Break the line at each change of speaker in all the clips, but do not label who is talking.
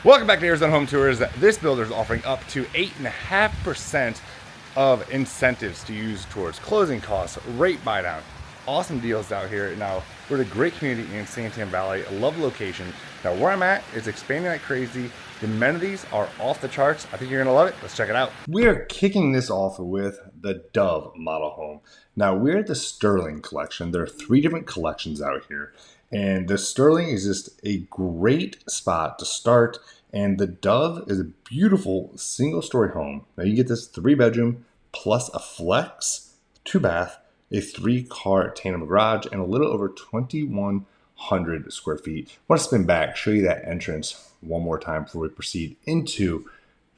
Welcome back to Arizona Home Tours. This builder is offering up to 8.5% of incentives to use towards closing costs, rate buy down. Awesome deals out here. Now, we're in a great community in Santan Valley. I love the location. Now, where I'm at is expanding like crazy. The amenities are off the charts. I think you're gonna love it. Let's check it out. We are kicking this off with the Dove model home. Now, we're at the Sterling collection. There are 3 different collections out here. And the Sterling is just a great spot to start. And the Dove is a beautiful single-story home. Now you get this 3-bedroom plus a flex, 2-bath, a 3-car tandem garage, and a little over 2,100 square feet. I want to spin back, show you that entrance one more time before we proceed into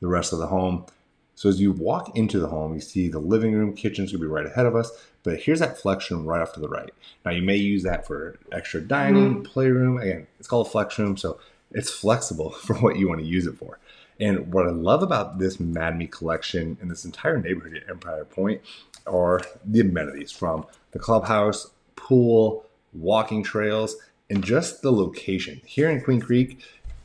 the rest of the home. So as you walk into the home, you see the living room, kitchen's gonna be right ahead of us, but here's that flex room right off to the right. Now you may use that for extra dining, playroom. Again, it's called a flex room, so it's flexible for what you want to use it for. And what I love about this Mattamy collection and this entire neighborhood at Empire Pointe are the amenities, from the clubhouse, pool, walking trails, and just the location. Here in Queen Creek,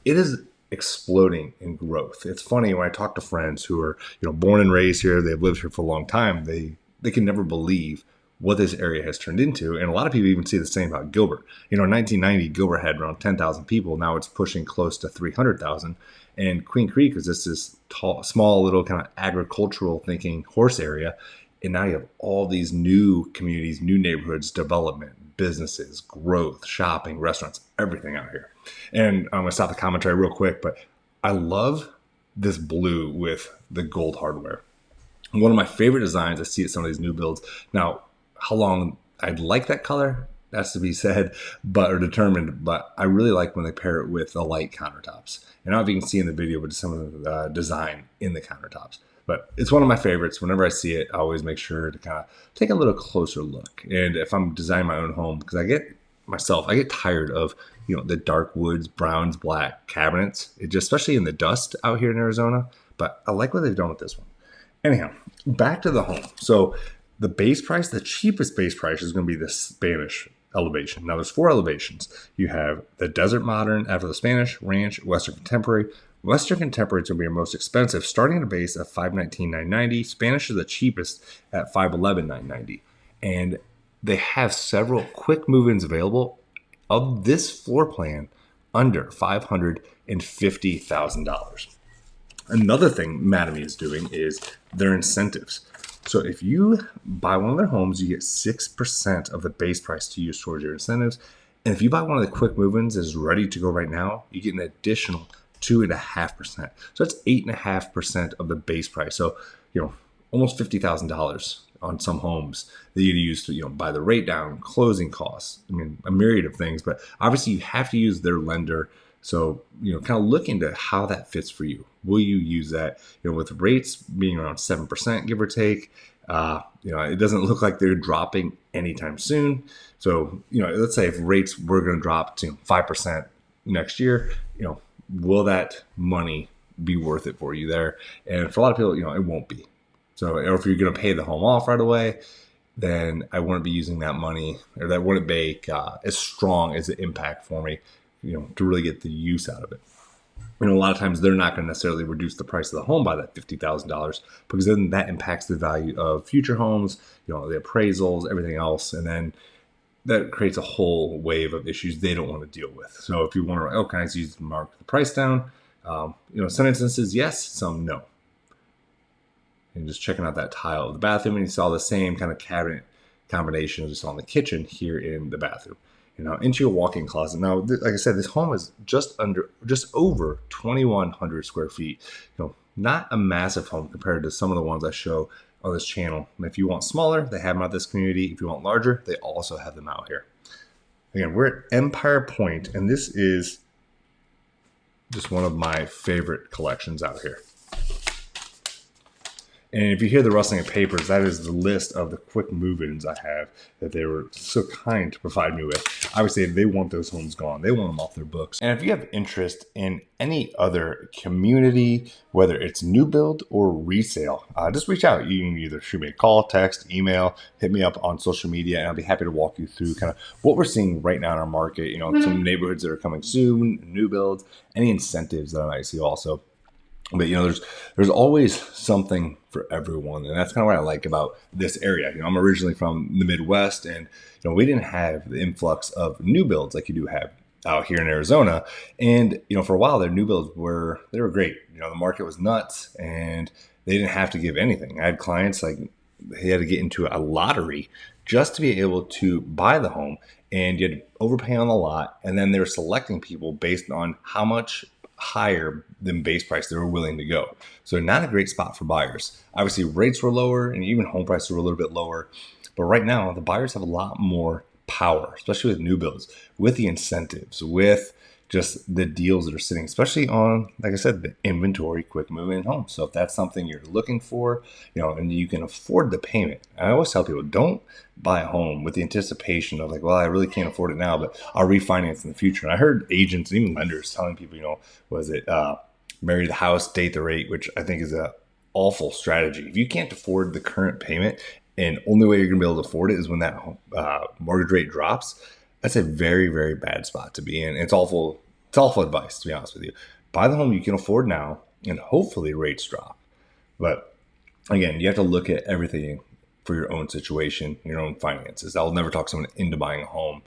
it is exploding in growth. It's funny when I talk to friends who are, born and raised here, they've lived here for a long time, they can never believe what this area has turned into. And a lot of people even see the same about Gilbert. In 1990, Gilbert had around 10,000 people. Now it's pushing close to 300,000. And Queen Creek is just this small little kind of agricultural thinking horse area. And now you have all these new communities, new neighborhoods, development, businesses, growth, shopping, restaurants, everything out here. And I'm going to stop the commentary real quick, but I love this blue with the gold hardware. One of my favorite designs I see at some of these new builds. Now, how long I'd like that color, that's to be said, or determined, but I really like when they pair it with the light countertops. And I don't know if you can see in the video, but some of the design in the countertops. But it's one of my favorites. Whenever I see it, I always make sure to kind of take a little closer look. And if I'm designing my own home, because I get tired of, the dark woods, browns, black cabinets. It just, especially in the dust out here in Arizona. But I like what they've done with this one. Anyhow, back to the home. So the base price, the cheapest base price is going to be the Spanish elevation. Now there's 4 elevations. You have the Desert Modern, after the Spanish, Ranch, Western Contemporary. Western Contemporary is going to be your most expensive, starting at a base of $519,990. Spanish is the cheapest at $511,990. And they have several quick move-ins available of this floor plan under $550,000. Another thing Mattamy is doing is their incentives. So if you buy one of their homes, you get 6% of the base price to use towards your incentives. And if you buy one of the quick move-ins that's ready to go right now, you get an additional 2.5%. So that's 8.5% of the base price. So, almost $50,000 on some homes that you use to, buy the rate down, closing costs. I mean, a myriad of things, but obviously you have to use their lender. So, kind of look into how that fits for you. Will you use that? With rates being around 7%, give or take, it doesn't look like they're dropping anytime soon. So, let's say if rates were going to drop to 5% next year, will that money be worth it for you there? And for a lot of people, it won't be. So, or if you're going to pay the home off right away, then I wouldn't be using that money, or that wouldn't make as strong as the impact for me, to really get the use out of it. A lot of times they're not going to necessarily reduce the price of the home by that $50,000, because then that impacts the value of future homes, the appraisals, everything else. And then that creates a whole wave of issues they don't want to deal with. So if you want to, can I use to mark the price down? Some instances, yes, some no. And just checking out that tile of the bathroom, and you saw the same kind of cabinet combination as you saw in the kitchen here in the bathroom. Into your walk-in closet. Now, like I said, this home is just over 2,100 square feet. Not a massive home compared to some of the ones I show on this channel. And if you want smaller, they have them out this community. If you want larger, they also have them out here. Again, we're at Empire Pointe, and this is just one of my favorite collections out here. And if you hear the rustling of papers, that is the list of the quick move-ins I have that they were so kind to provide me with. Obviously, they want those homes gone. They want them off their books. And if you have interest in any other community, whether it's new build or resale, just reach out. You can either shoot me a call, text, email, hit me up on social media, and I'll be happy to walk you through kind of what we're seeing right now in our market. Some neighborhoods that are coming soon, new builds, any incentives that I might see also. But there's always something for everyone, and that's kind of what I like about this area. I'm originally from the Midwest, and we didn't have the influx of new builds like you do have out here in Arizona. And for a while, their new builds were great. The market was nuts, and they didn't have to give anything. I had clients like they had to get into a lottery just to be able to buy the home, and you had to overpay on the lot, and then they were selecting people based on how much higher than base price they were willing to go. So not a great spot for buyers. Obviously, rates were lower and even home prices were a little bit lower. But right now, the buyers have a lot more power, especially with new builds, with the incentives, with just the deals that are sitting, especially on, like I said, the inventory quick moving home. So if that's something you're looking for, and you can afford the payment, I always tell people, don't buy a home with the anticipation of like, well, I really can't afford it now, but I'll refinance in the future. And I heard agents and even lenders telling people, was it marry the house, date the rate, which I think is a awful strategy. If you can't afford the current payment and only way you're going to be able to afford it is when that mortgage rate drops, that's a very, very bad spot to be in. It's awful. It's awful advice, to be honest with you. Buy the home you can afford now, and hopefully rates drop. But again, you have to look at everything for your own situation, your own finances. I'll never talk someone into buying a home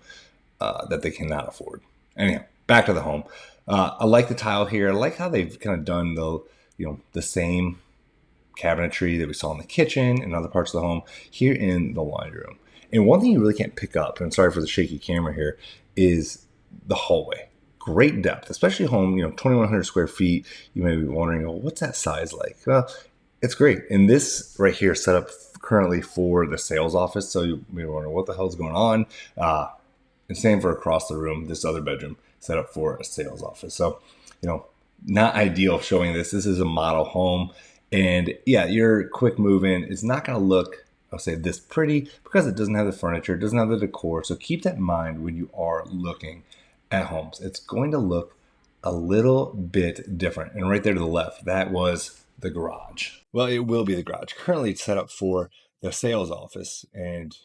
that they cannot afford. Anyhow, back to the home. I like the tile here. I like how they've kind of done the same cabinetry that we saw in the kitchen and other parts of the home here in the laundry room. And one thing you really can't pick up, and sorry for the shaky camera here, is the hallway. Great depth, especially home, 2,100 square feet. You may be wondering, well, what's that size like? Well, it's great. And this right here is set up currently for the sales office. So you may wonder what the hell's going on. And same for across the room, this other bedroom set up for a sales office. So, not ideal showing this. This is a model home. And yeah, your quick move in is not going to look, I'll say, this pretty because it doesn't have the furniture, it doesn't have the decor. So keep that in mind when you are looking at homes. It's going to look a little bit different. And right there to the left, that was the garage. Well, it will be the garage. Currently, it's set up for the sales office, and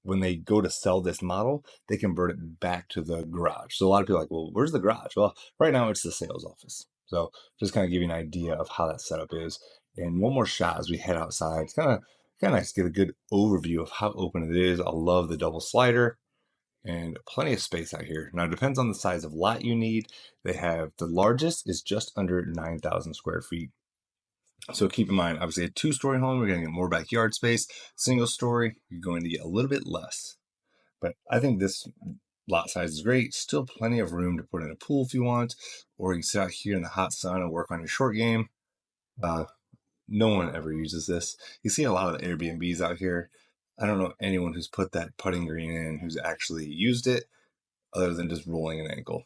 when they go to sell this model, they convert it back to the garage. So a lot of people are like, well, where's the garage? Well, right now it's the sales office. So just kind of give you an idea of how that setup is. And one more shot as we head outside. It's kind of nice to get a good overview of how open it is. I love the double slider and plenty of space out here. Now it depends on the size of lot you need. They have the largest is just under 9,000 square feet. So keep in mind, obviously a two-story home, you're going to get more backyard space. Single story, you're going to get a little bit less. But I think this lot size is great. Still plenty of room to put in a pool if you want, or you can sit out here in the hot sun and work on your short game. No one ever uses this. You see a lot of the Airbnbs out here. I don't know anyone who's put that putting green in who's actually used it other than just rolling an ankle.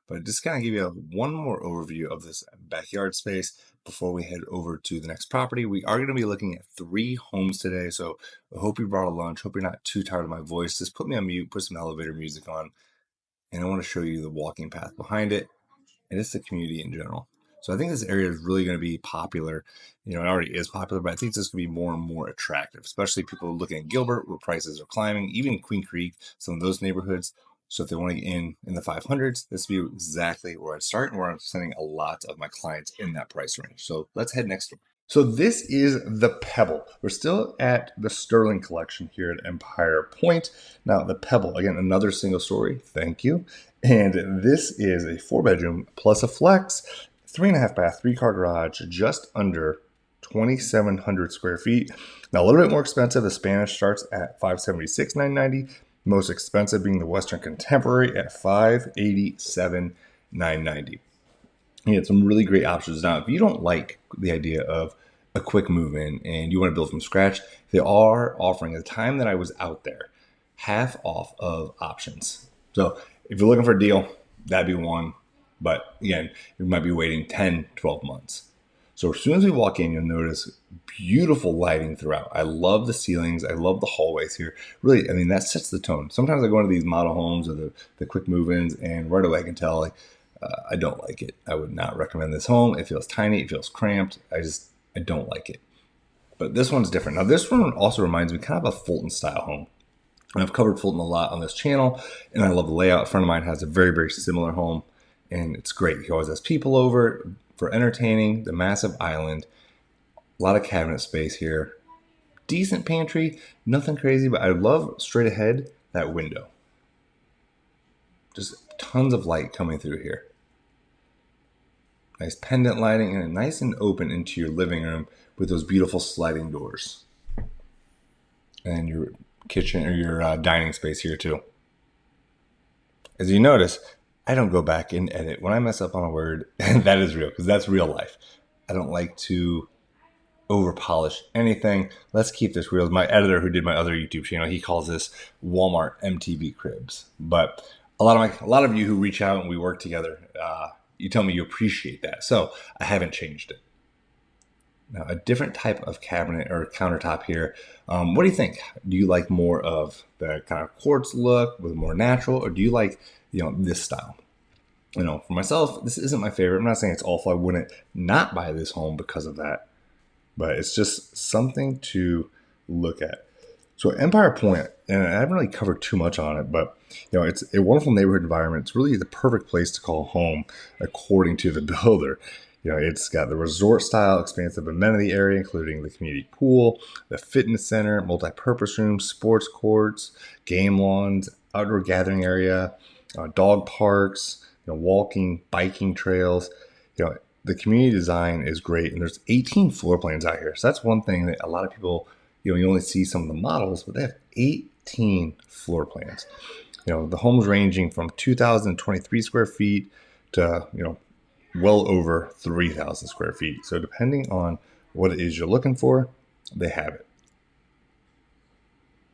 But just kind of give you one more overview of this backyard space before we head over to the next property. We are going to be looking at 3 homes today, so I hope you brought a lunch. Hope you're not too tired of my voice. Just put me on mute, put some elevator music on, and I want to show you the walking path behind it, and it's the community in general. So I think this area is really going to be popular. It already is popular, but I think this could be more and more attractive, especially people looking at Gilbert where prices are climbing, even Queen Creek, some of those neighborhoods. So if they want to get in the 500s, this would be exactly where I'd start and where I'm sending a lot of my clients in that price range. So let's head next door. So this is the Pebble. We're still at the Sterling collection here at Empire Pointe. Now the Pebble, again, another single story. Thank you. And this is a 4-bedroom plus a flex, 3.5 bath, 3-car garage, just under 2,700 square feet. Now a little bit more expensive. The Spanish starts at $576,990. Most expensive being the Western Contemporary at $587,990. You get some really great options. Now, if you don't like the idea of a quick move in and you want to build from scratch, they are offering, at the time that I was out there, half off of options. So if you're looking for a deal, that'd be one. But again, you might be waiting 10, 12 months. So as soon as we walk in, you'll notice beautiful lighting throughout. I love the ceilings. I love the hallways here. Really, I mean, that sets the tone. Sometimes I go into these model homes or the quick move-ins, and right away I can tell, like, I don't like it. I would not recommend this home. It feels tiny. It feels cramped. I don't like it. But this one's different. Now, this one also reminds me kind of a Fulton style home. And I've covered Fulton a lot on this channel, and I love the layout. A friend of mine has a very, very similar home, and it's great. He always has people over for entertaining, the massive island, a lot of cabinet space here, decent pantry, nothing crazy, but I love straight ahead that window. Just tons of light coming through here. Nice pendant lighting and nice and open into your living room with those beautiful sliding doors. And your kitchen or your dining space here too. As you notice, I don't go back and edit. When I mess up on a word, that is real, because that's real life. I don't like to over polish anything. Let's keep this real. My editor who did my other YouTube channel, he calls this Walmart MTV cribs. But a lot of you who reach out and we work together, you tell me you appreciate that. So I haven't changed it. Now, a different type of cabinet or countertop here. What do you think? Do you like more of the kind of quartz look with more natural, or do you like, this style? For myself, this isn't my favorite. I'm not saying it's awful. I wouldn't not buy this home because of that, but it's just something to look at. So Empire Pointe, and I haven't really covered too much on it, but it's a wonderful neighborhood environment. It's really the perfect place to call home, according to the builder. It's got the resort-style expansive amenity area, including the community pool, the fitness center, multi-purpose rooms, sports courts, game lawns, outdoor gathering area, dog parks, walking, biking trails. The community design is great, and there's 18 floor plans out here. So that's one thing that a lot of people, you only see some of the models, but they have 18 floor plans. The homes ranging from 2,023 square feet to, well over 3,000 square feet. So depending on what it is you're looking for, they have it.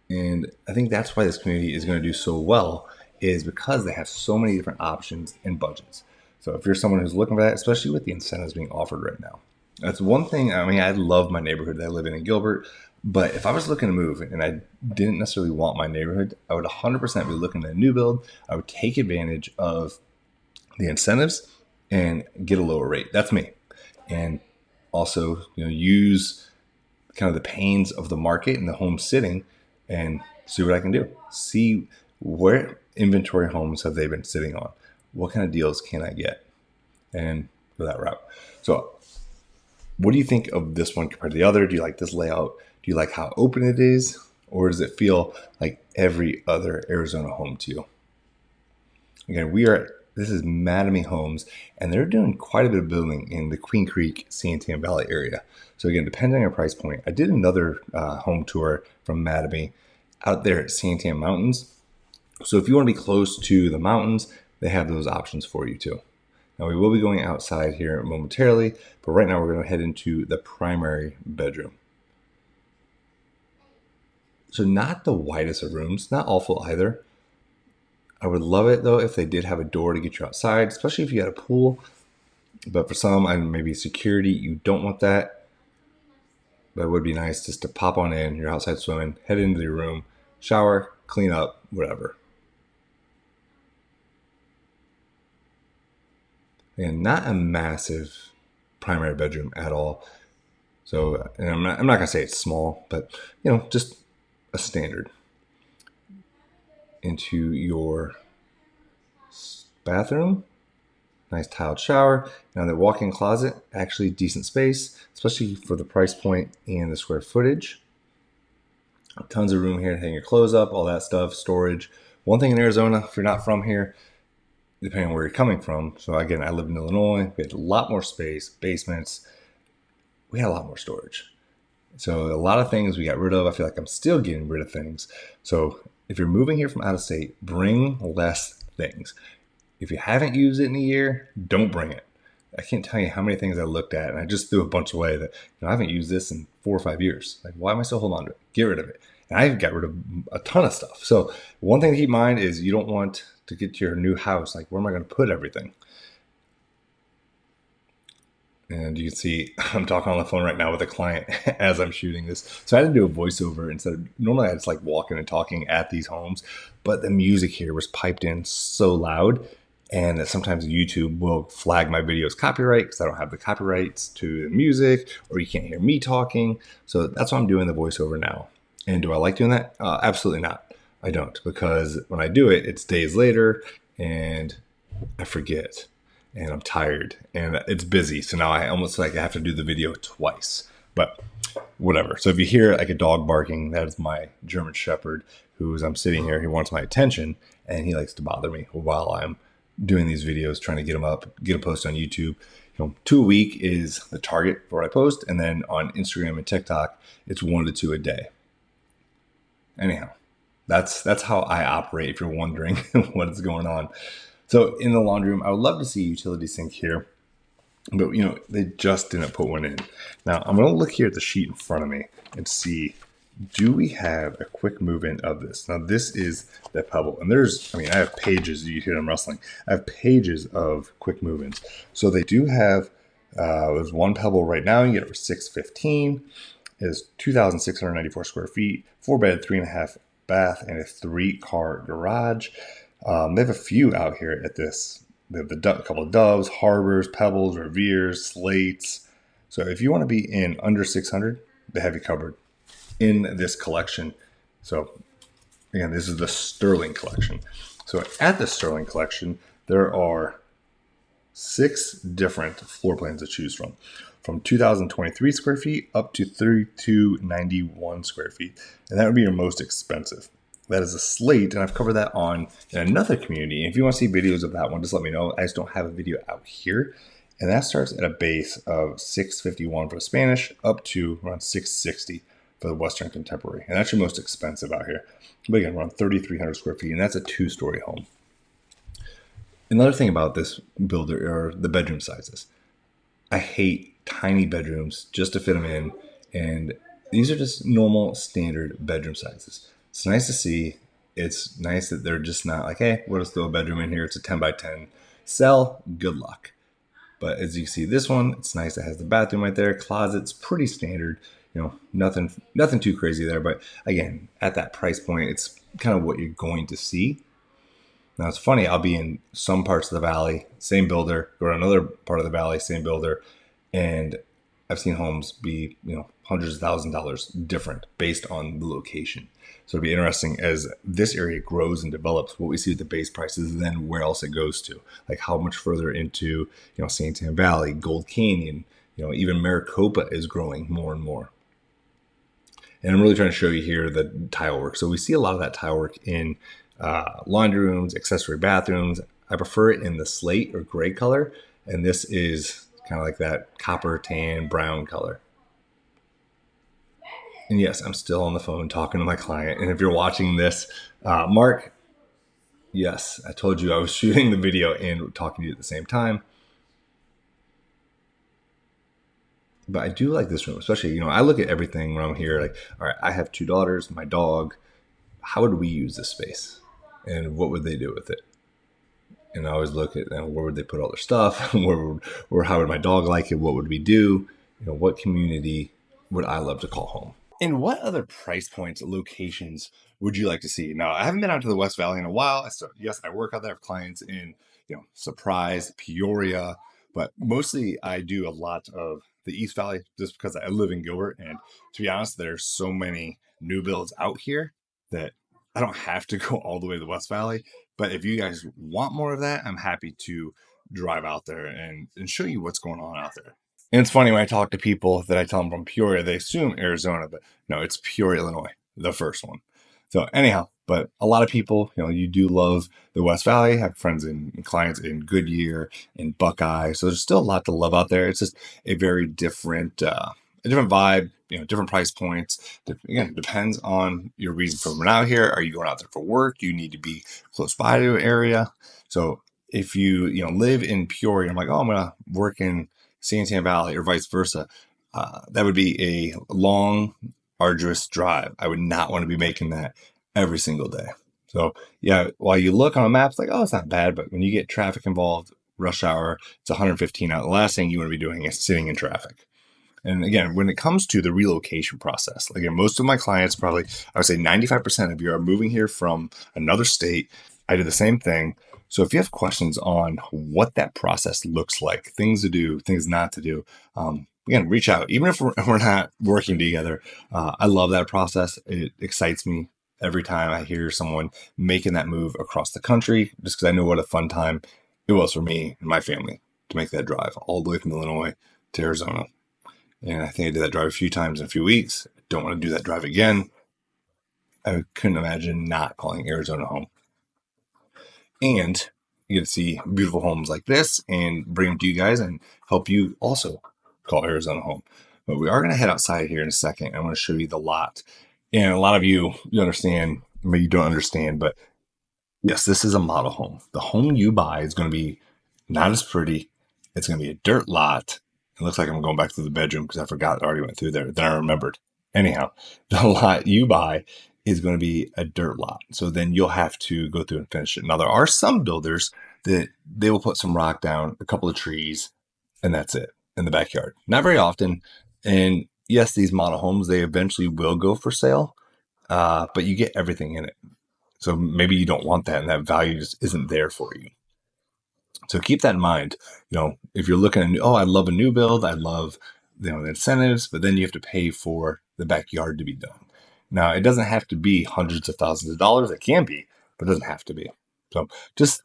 And I think that's why this community is going to do so well, is because they have so many different options and budgets. So if you're someone who's looking for that, especially with the incentives being offered right now, that's one thing. I mean, I love my neighborhood that I live in Gilbert, but if I was looking to move and I didn't necessarily want my neighborhood, I would 100% be looking at a new build. I would take advantage of the incentives and get a lower rate. That's me. And also, use kind of the pains of the market and the home sitting and see what I can do. See where inventory homes have they been sitting on? What kind of deals can I get? And go that route. So what do you think of this one compared to the other? Do you like this layout? Do you like how open it is? Or does it feel like every other Arizona home to you? Again, this is Mattamy Homes, and they're doing quite a bit of building in the Queen Creek, Santan Valley area. So again, depending on your price point, I did another home tour from Mattamy out there at Santan Mountains. So if you want to be close to the mountains, they have those options for you too. Now we will be going outside here momentarily, but right now we're going to head into the primary bedroom. So not the widest of rooms, not awful either. I would love it though if they did have a door to get you outside, especially if you had a pool. But for some, and maybe security, you don't want that. But it would be nice just to pop on in, you're outside swimming, head into your room, shower, clean up, whatever. And not a massive primary bedroom at all. So, and I'm not gonna say it's small, but just a standard. Into your bathroom, nice tiled shower. Now the walk-in closet, actually decent space, especially for the price point and the square footage. Tons of room here to hang your clothes up, all that stuff, storage. One thing in Arizona, if you're not from here, depending on where you're coming from. So again, I live in Illinois. We had a lot more space, basements. We had a lot more storage. So a lot of things we got rid of. I feel like I'm still getting rid of things. So if you're moving here from out of state, bring less things. If you haven't used it in a year, don't bring it. I can't tell you how many things I looked at and I just threw a bunch away that I haven't used this in 4 or 5 years. Like, why am I still holding on to it? Get rid of it. And I got rid of a ton of stuff. So one thing to keep in mind is you don't want to get to your new house. Like, where am I going to put everything? And you can see I'm talking on the phone right now with a client as I'm shooting this. So I had to do a voiceover instead of normally I just like walking and talking at these homes, but the music here was piped in so loud, and that sometimes YouTube will flag my videos copyright because I don't have the copyrights to the music, or you can't hear me talking. So that's why I'm doing the voiceover now. And do I like doing that? Absolutely not. I don't, because when I do it, it's days later and I forget and I'm tired and it's busy. So now I almost like I have to do the video twice, but whatever. So if you hear like a dog barking, that is my German Shepherd I'm sitting here. He wants my attention and he likes to bother me while I'm doing these videos, trying to get them up, get a post on YouTube. 2 a week is the target for what I post. And then on Instagram and TikTok, it's 1 to 2 a day. Anyhow, that's how I operate, if you're wondering what is going on. So in the laundry room, I would love to see a utility sink here, but they just didn't put one in. Now I'm going to look here at the sheet in front of me and see, do we have a quick move-in of this? Now this is the Pebble, and I have pages. You hear them rustling. I have pages of quick move-ins. So they do have. There's one Pebble right now. You can get it for $615. It is 2,694 square feet, 4-bed, 3.5 bath, and a 3-car garage. They have a few out here at this. They have a couple of Doves, Harbors, Pebbles, Reviers, Slates. So if you want to be in under 600, they have you covered in this collection. So again, this is the Sterling collection. So at the Sterling collection, there are 6 different floor plans to choose from 2,023 square feet up to 3,291 square feet. And that would be your most expensive. That is a Slate, and I've covered that in another community. If you want to see videos of that one, just let me know. I just don't have a video out here. And that starts at a base of $651 for the Spanish, up to around $660 for the Western Contemporary. And that's your most expensive out here. But again, around 3,300 square feet, and that's a 2-story home. Another thing about this builder are the bedroom sizes. I hate tiny bedrooms just to fit them in, and these are just normal standard bedroom sizes. It's nice to see. It's nice that they're just not like, hey, we'll just throw a bedroom in here. It's a 10 by 10 cell. Good luck. But as you see this one, it's nice. It has the bathroom right there. Closet's pretty standard. Nothing too crazy there. But again, at that price point, it's kind of what you're going to see. Now it's funny, I'll be in some parts of the valley, same builder, go to another part of the valley, same builder, and I've seen homes be, hundreds of $1,000s different based on the location. So it'll be interesting as this area grows and develops, what we see at the base prices, then where else it goes to. Like how much further into, San Tan Valley, Gold Canyon, even Maricopa is growing more and more. And I'm really trying to show you here the tile work. So we see a lot of that tile work in laundry rooms, accessory bathrooms. I prefer it in the slate or gray color, and this is kind of like that copper, tan, brown color. And yes, I'm still on the phone talking to my client. And if you're watching this, Mark, yes, I told you I was shooting the video and talking to you at the same time. But I do like this room, especially, I look at everything when I'm here. Like, all right, I have 2 daughters, my dog. How would we use this space? And what would they do with it? And I always look at where would they put all their stuff? Or how would my dog like it? What would we do? What community would I love to call home? And what other price points, locations would you like to see? Now, I haven't been out to the West Valley in a while. Yes, I work out there. I have clients in, Surprise, Peoria, but mostly I do a lot of the East Valley just because I live in Gilbert. And to be honest, there's so many new builds out here that I don't have to go all the way to the West Valley. But if you guys want more of that, I'm happy to drive out there and show you what's going on out there. And it's funny when I talk to people that I tell them from Peoria, they assume Arizona, but no, it's Peoria, Illinois, the first one. So anyhow, but a lot of people, you do love the West Valley. I have friends and clients in Goodyear, in Buckeye. So there's still a lot to love out there. It's just a very different, a different vibe, different price points. Again, depends on your reason for coming out here. Are you going out there for work? Do you need to be close by to an area? So if you, live in Peoria, I'm like, oh, I'm going to work in San Tan Valley or vice versa. That would be a long, arduous drive. I would not want to be making that every single day. So yeah, while you look on a map, it's like, oh, it's not bad. But when you get traffic involved, rush hour. It's 115 out. The last thing you want to be doing is sitting in traffic. And again, when it comes to the relocation process, again, most of my clients, probably I would say 95% of you are moving here from another state. I do the same thing. So if you have questions on what that process looks like, things to do, things not to do, again, reach out. Even if we're not working together, I love that process. It excites me every time I hear someone making that move across the country, just because I know what a fun time it was for me and my family to make that drive all the way from Illinois to Arizona. And I think I did that drive a few times in a few weeks. Don't want to do that drive again. I couldn't imagine not calling Arizona home. And you get to see beautiful homes like this and bring them to you guys and help you also call Arizona home. But we are going to head outside here in a second. I want to show you the lot. And a lot of you understand, maybe you don't understand, but yes, this is a model home. The home you buy is going to be not as pretty. It's going to be a dirt lot. It looks like I'm going back to the bedroom because I forgot I already went through there. Then I remembered. Anyhow, the lot you buy is going to be a dirt lot. So then you'll have to go through and finish it. Now, there are some builders that they will put some rock down, a couple of trees, and that's it in the backyard. Not very often. And yes, these model homes, they eventually will go for sale, but you get everything in it. So maybe you don't want that and that value just isn't there for you. So keep that in mind. If you're looking at, I love a new build, I love the incentives, but then you have to pay for the backyard to be done. Now, it doesn't have to be hundreds of thousands of dollars. It can be, but it doesn't have to be. So just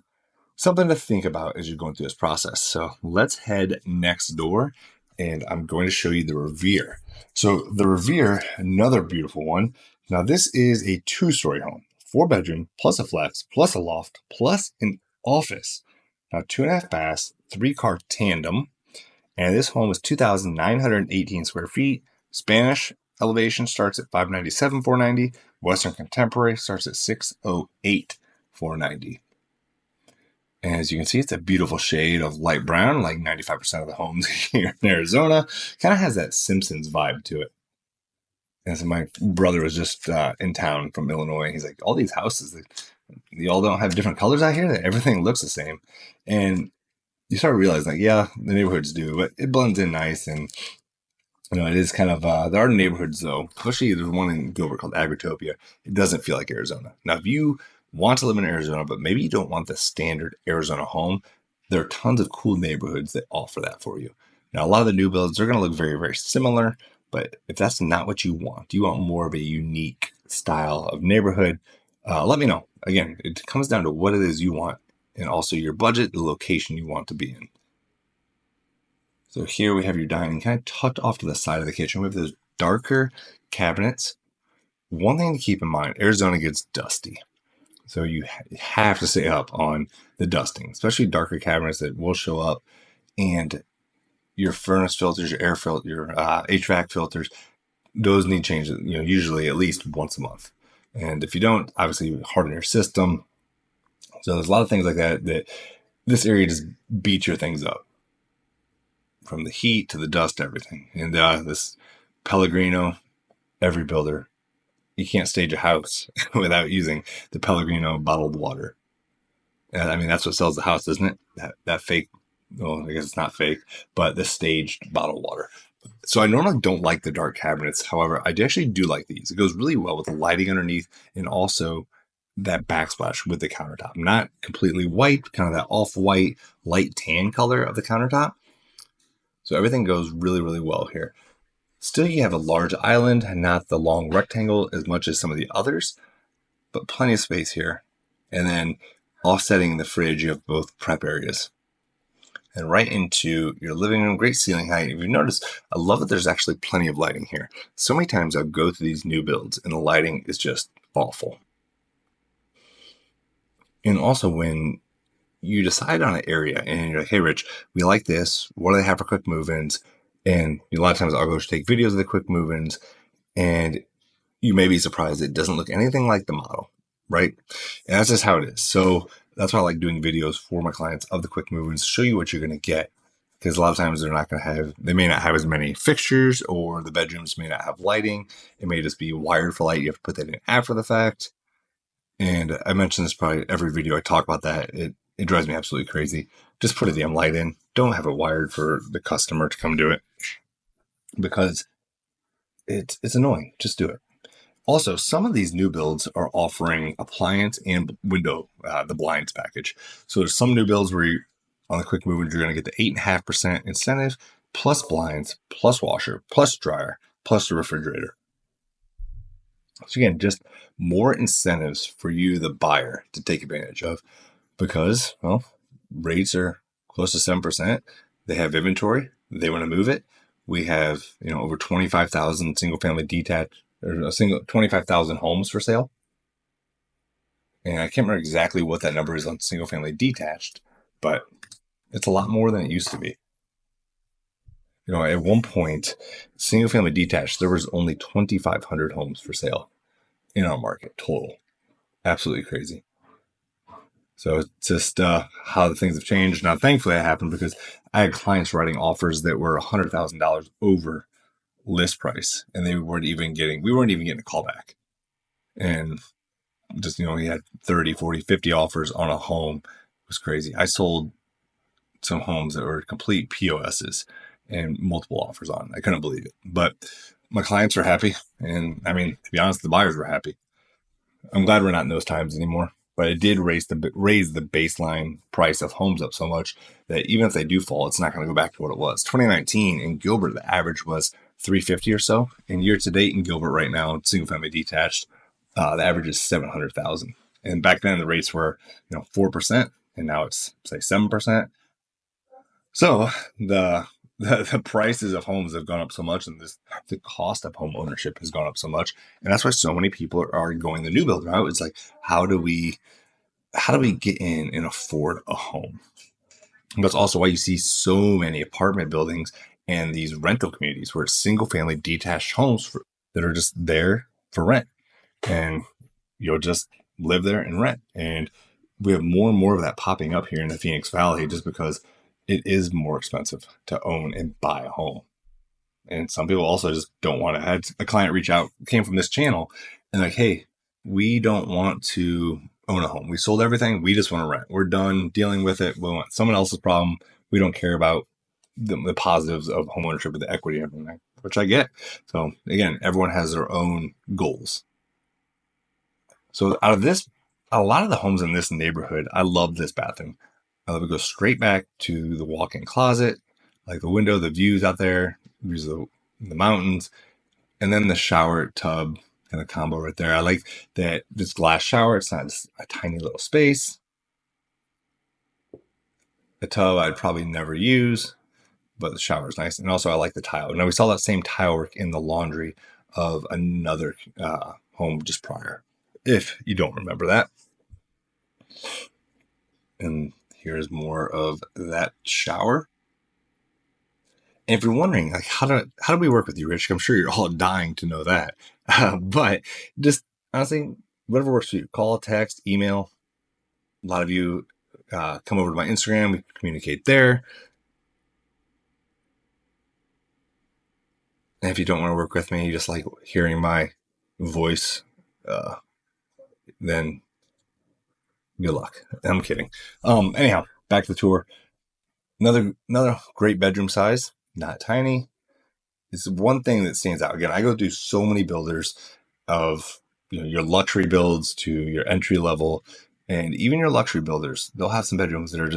something to think about as you're going through this process. So let's head next door, and I'm going to show you the Revier. So the Revier, another beautiful one. Now, this is a 2-story home, 4-bedroom, plus a flex, plus a loft, plus an office. Now, 2.5 baths, 3-car tandem. And this home is 2,918 square feet. Spanish elevation starts at 597,490. Western Contemporary starts at 608,490. And as you can see, it's a beautiful shade of light brown, like 95% of the homes here in Arizona. Kind of has that Simpsons vibe to it. And so my brother was just in town from Illinois. He's like, all these houses, they all don't have different colors out here. Everything looks the same. And you start realizing, like, yeah, the neighborhoods do, but it blends in nice. And it is kind of, there are neighborhoods, though, especially there's one in Gilbert called Agritopia. It doesn't feel like Arizona. Now, if you want to live in Arizona, but maybe you don't want the standard Arizona home, there are tons of cool neighborhoods that offer that for you. Now, a lot of the new builds, they're going to look very, very similar, but if that's not what you want more of a unique style of neighborhood, let me know. Again, it comes down to what it is you want and also your budget, the location you want to be in. So here we have your dining kind of tucked off to the side of the kitchen. We have those darker cabinets. One thing to keep in mind, Arizona gets dusty. So you have to stay up on the dusting, especially darker cabinets that will show up. And your furnace filters, your air filter, your HVAC filters, those need changes, usually at least once a month. And if you don't, obviously harden your system. So there's a lot of things like that this area just beats your things up. From the heat to the dust, everything. And this Pellegrino, every builder, you can't stage a house without using the Pellegrino bottled water. And I mean, that's what sells the house, isn't it? That fake, well, I guess it's not fake, but the staged bottled water. So I normally don't like the dark cabinets. However, I actually do like these. It goes really well with the lighting underneath and also that backsplash with the countertop. Not completely white, kind of that off-white, light tan color of the countertop. So everything goes really, really well here. Still, you have a large island, not the long rectangle as much as some of the others, but plenty of space here. And then offsetting the fridge, you have both prep areas. And right into your living room, great ceiling height. If you notice, I love that there's actually plenty of lighting here. So many times I'll go through these new builds and the lighting is just awful. And also when you decide on an area and you're like, hey, Rich, we like this. What do they have for quick move-ins? And a lot of times I'll go take videos of the quick move-ins and you may be surprised it doesn't look anything like the model, right? And that's just how it is. So that's why I like doing videos for my clients of the quick move-ins, show you what you're going to get. Because a lot of times they may not have as many fixtures or the bedrooms may not have lighting. It may just be wired for light. You have to put that in after the fact. And I mentioned this probably every video I talk about that. It drives me absolutely crazy. Just put a damn light in. Don't have it wired for the customer to come do it because it's annoying. Just do it. Also, some of these new builds are offering appliance and window, the blinds package. So there's some new builds where on the quick movers, you're going to get the 8.5% incentive plus blinds, plus washer, plus dryer, plus the refrigerator. So again, just more incentives for you, the buyer, to take advantage of because, well, rates are close to 7%. They have inventory. They want to move it. We have, over 25,000 single family detached or 25,000 homes for sale. And I can't remember exactly what that number is on single family detached, but it's a lot more than it used to be. At one point, single family detached, there was only 2,500 homes for sale in our market total. Absolutely crazy. So it's just how the things have changed. Now, thankfully, that happened because I had clients writing offers that were $100,000 over list price, and we weren't even getting a callback. And just, we had 30, 40, 50 offers on a home. It was crazy. I sold some homes that were complete POSs and multiple offers on. I couldn't believe it. But my clients were happy. And I mean, to be honest, the buyers were happy. I'm glad we're not in those times anymore. But it did raise the baseline price of homes up so much that even if they do fall, it's not going to go back to what it was. 2019 in Gilbert, the average was 350 or so. And year to date in Gilbert right now, single family detached, the average is 700,000. And back then the rates were 4%, and now it's say 7%. So the prices of homes have gone up so much, and the cost of home ownership has gone up so much, and that's why so many people are going the new build route. It's like, how do we get in and afford a home? And that's also why you see so many apartment buildings and these rental communities where it's single family detached homes that are just there for rent, and you'll just live there and rent. And we have more and more of that popping up here in the Phoenix Valley just because it is more expensive to own and buy a home. And some people also just don't want to. I had a client reach out, came from this channel, and like, hey, we don't want to own a home. We sold everything. We just want to rent. We're done dealing with it. We want someone else's problem. We don't care about the positives of home ownership with the equity and everything, which I get. So again, everyone has their own goals. So out of this, a lot of the homes in this neighborhood, I love this bathroom. I love it. Goes straight back to the walk-in closet, like the window, the views out there, views of the mountains, and then the shower tub and the combo right there. I like that this glass shower. It's not just a tiny little space. The tub I'd probably never use, but the shower is nice. And also I like the tile. Now we saw that same tile work in the laundry of another home just prior, if you don't remember that. And here's more of that shower. And if you're wondering, like, how do we work with you, Rich? I'm sure you're all dying to know that. But just honestly, whatever works for you. Call, text, email. A lot of you come over to my Instagram. We communicate there. And if you don't want to work with me, you just like hearing my voice, then good luck. I'm kidding. Anyhow, back to the tour. Another great bedroom size, not tiny. It's one thing that stands out. Again, I go through so many builders of your luxury builds to your entry level, and even your luxury builders. They'll have some bedrooms that are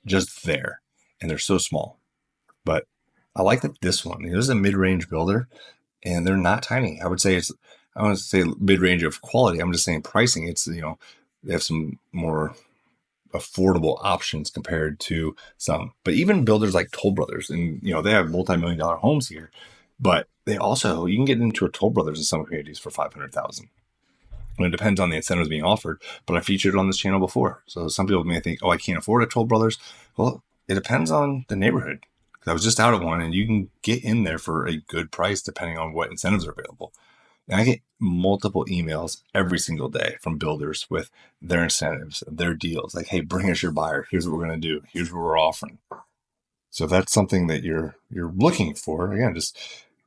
just there, and they're so small. But I like that this one. This is a mid-range builder, and they're not tiny. I want to say mid-range of quality. I'm just saying pricing. It's they have some more affordable options compared to some. But even builders like Toll Brothers, and they have multi-million-dollar homes here, but they also, you can get into a Toll Brothers in some communities for $500,000. And it depends on the incentives being offered. But I featured it on this channel before, so some people may think, oh, I can't afford a Toll Brothers. Well, it depends on the neighborhood. I was just out of one, and you can get in there for a good price depending on what incentives are available. And I get multiple emails every single day from builders with their incentives, their deals. Like, hey, bring us your buyer. Here's what we're going to do. Here's what we're offering. So if that's something that you're looking for, again, just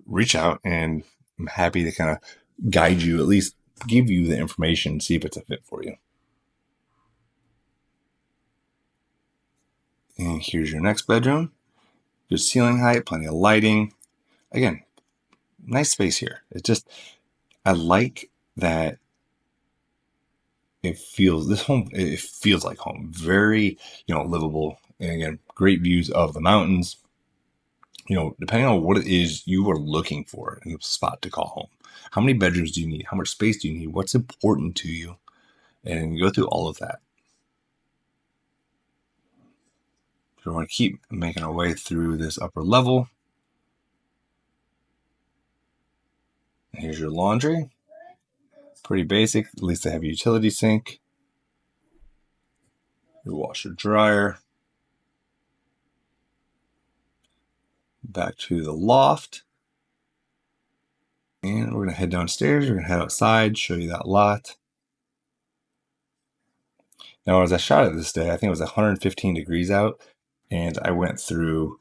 reach out, and I'm happy to kind of guide you, at least give you the information, see if it's a fit for you. And here's your next bedroom. Good ceiling height, plenty of lighting. Again, nice space here. I like that it feels, it feels like home. Very, livable. And again, great views of the mountains. Depending on what it is you are looking for in a spot to call home. How many bedrooms do you need? How much space do you need? What's important to you? And you go through all of that. So we're going to keep making our way through this upper level. And here's your laundry. Pretty basic. At least they have a utility sink. Your washer dryer. Back to the loft. And we're going to head downstairs. We're going to head outside, show you that lot. Now, as I shot it this day, I think it was 115 degrees out, and I went through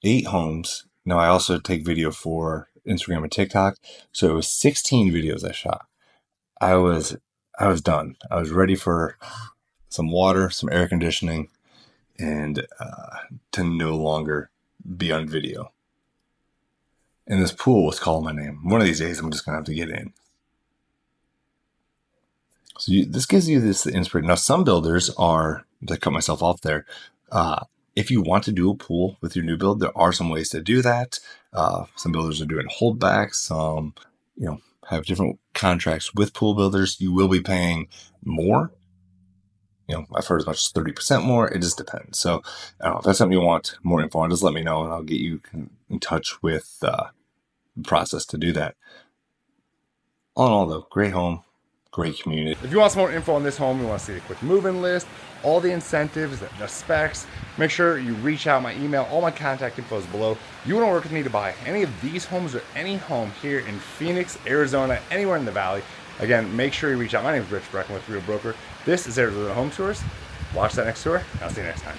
8 homes. Now, I also take video for Instagram and TikTok, so it was 16 videos I shot. I was done. I was ready for some water, some air conditioning, and to no longer be on video. And this pool was calling my name. One of these days, I'm just going to have to get in. So this gives you this inspiration. Now, some builders are, to cut myself off there, if you want to do a pool with your new build, there are some ways to do that. Some builders are doing holdbacks. Some, have different contracts with pool builders. You will be paying more. I've heard as much as 30% more. It just depends. So if that's something you want more info on, just let me know and I'll get you in touch with the process to do that. All in all, though, great home. Great community. If you want some more info on this home, you want to see a quick move-in list, all the incentives, the specs, make sure you reach out. My email, all my contact info is below. You want to work with me to buy any of these homes or any home here in Phoenix, Arizona, anywhere in the valley. Again, make sure you reach out. My name is Rich Brecken with Real Broker. This is Arizona Home Tours. Watch that next tour, and I'll see you next time.